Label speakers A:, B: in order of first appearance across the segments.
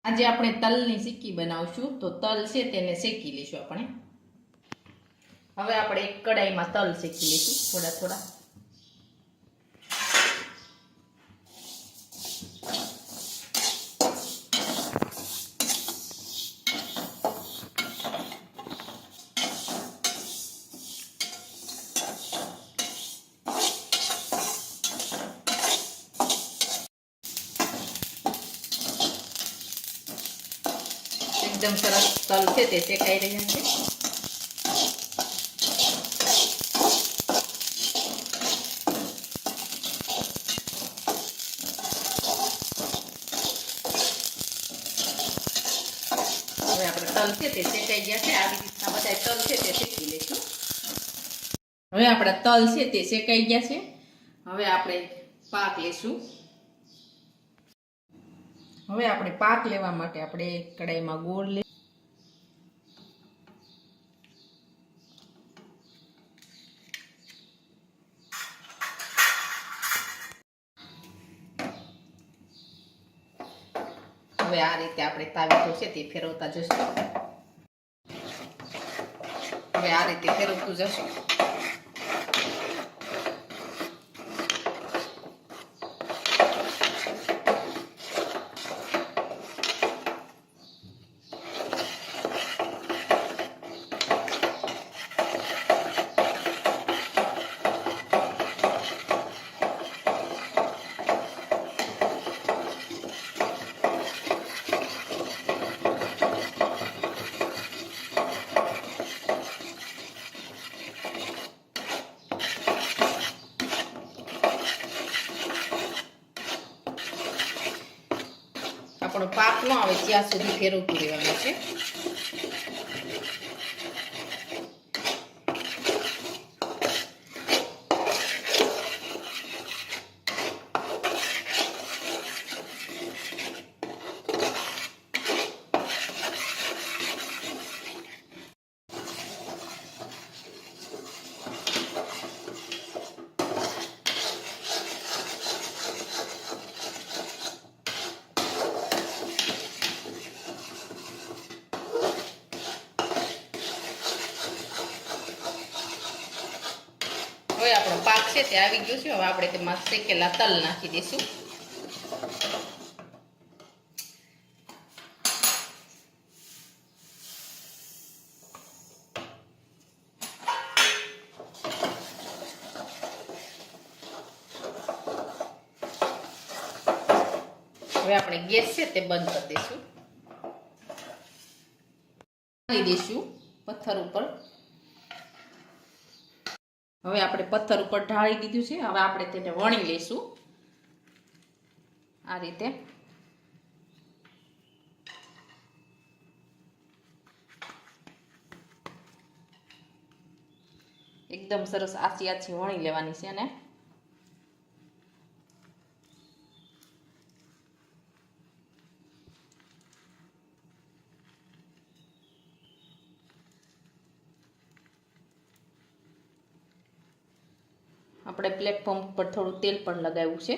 A: આજે આપણે તલની સિક્કી બનાવશું તો તલ છે તેને શેકી લઈશું આપણે। હવે આપણે એક કડાઈમાં તલ શેકી લઈશું થોડા થોડા। एकदम सरस तल है ते शेकाई रह्या छे। हवे आपणे तल छे ते शेकाई गया छे। આવી રીતના બધા તલ છે તે શેકી લઈશું। હવે આપણા તલ છે તે શેકાઈ ગયા છે। હવે આપણે પાક લેશું। હવે આપણે પાક લેવા માટે આપણે કડાઈમાં ગોળ લે હવે આ રીતે આપણે તાવીથો છે તે ફેરવતા જશું। હવે આ રીતે ફેરવતું જશું। આપણો પાક ન આવે ત્યાં સુધી ફેરવતું રહેવાનું છે। હવે આપણો પાક છે તે આવી ગયો છે। હવે આપણે તેમાં શેકેલા તલ નાખી દઈશું। હવે આપણે ગેસ છે તે બંધ કરી દઈશું। નાખી દઈશું પથ્થર ઉપર। હવે આપણે પથ્થર ઉપર ઢાળી દીધું છે। હવે આપણે તેને વણી લઈશું આ રીતે। એકદમ સરસ આછી આછી વણી લેવાની છે ને આપણે પ્લેટફોર્મ પર થોડું તેલ પણ લગાવ્યું છે।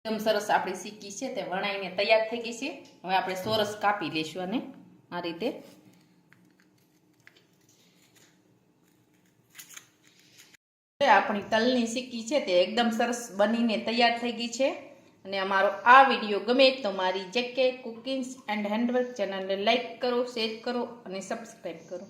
A: એકદમ સરસ આપણી સિક્કી છે તે વણાઈને તૈયાર થઈ ગઈ છે। હવે આપણે સોરસ કાપી લઈશું અને આ રીતે। આપણી તલની સિક્કી છે તે એકદમ સરસ બનીને તૈયાર થઈ ગઈ છે। અને અમારો આ વિડીયો ગમે તો મારી જેકે કુકિંગ્સ એન્ડ હેન્ડવર્ક ચેનલને લાઈક કરો, શેર કરો અને સબસ્ક્રાઈબ કરો।